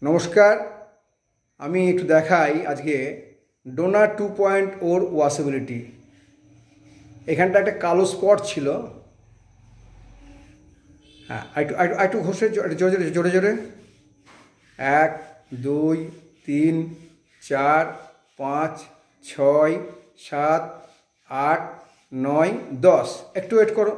নমস্কার। আমি একটু দেখাই আজকে ডোনা 2.0 ওর ওয়াশেবিলিটি। এখানটা একটা কালো স্পট ছিল। হ্যাঁ, একটু একটু একটু ঘষে জোরে জোরে জোরে জোরে। 1 2 3 4 5 6 7 8 9 10। একটু ওয়েট করো।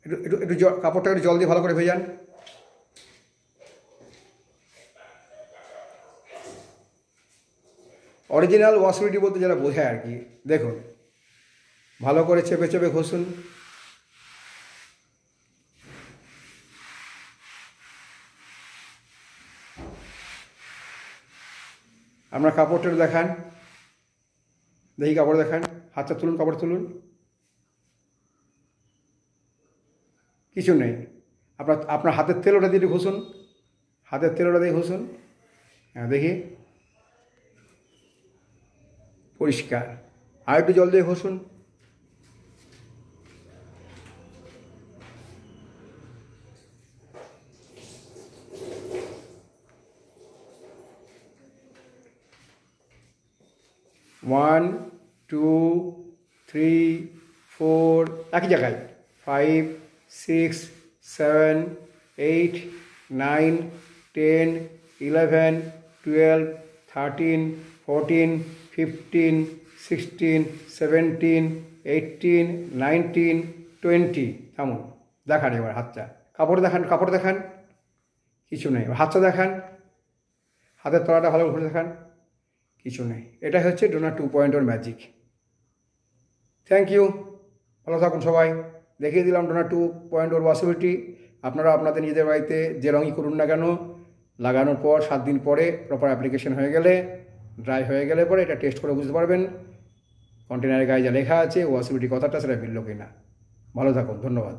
একটু একটু একটু কাপড়টা একটু জল দিয়ে ভালো করে ভেজান। অরিজিনাল ওয়াশেবিলিটি বলতে যারা বোঝায় আর কি। দেখুন, ভালো করে চেপে চেপে ঘষুন। আপনার কাপড়টা দেখান, দেখি কাপড় দেখান। হাতটা তুলুন, কাপড় তুলুন। কিছু নেই। আপনার আপনার হাতের তেল ওটা দিয়ে ঘষুন। হাতের তেল ওটা দিয়ে ঘষুন। হ্যাঁ, দেখি পরিষ্কার। আর একটু জল দিয়ে ঘষুন। ওয়ান 2 3 4, একই জায়গায় 5 6 7 8 9 10 11 12 13 14 15 16 17 18 19 20। থামুন, দেখান এবার হাতটা। কাপড় দেখান, কাপড় দেখান। কিছু নেই। হাতটা দেখান, হাতের তলাটা ভালো করে দেখান। কিছু নেই। এটা হচ্ছে ডোনা 2.0 ম্যাজিক। Thank you. ভালো থাকুন সবাই। দেখিয়ে দিলাম ডোনা 2.0 ওয়াশেবিলিটি। আপনারা আপনাদের নিজেদের বাড়িতে যে রঙই করুন না কেন, লাগানোর পর 7 দিন পরে প্রপার অ্যাপ্লিকেশন হয়ে গেলে, ড্রাই হয়ে গেলে পরে এটা টেস্ট করে বুঝতে পারবেন কন্টেনারের গায়ে যা লেখা আছে ওয়াশেবিলিটি কথাটা সেটা মিলল কি না। ভালো থাকুন, ধন্যবাদ।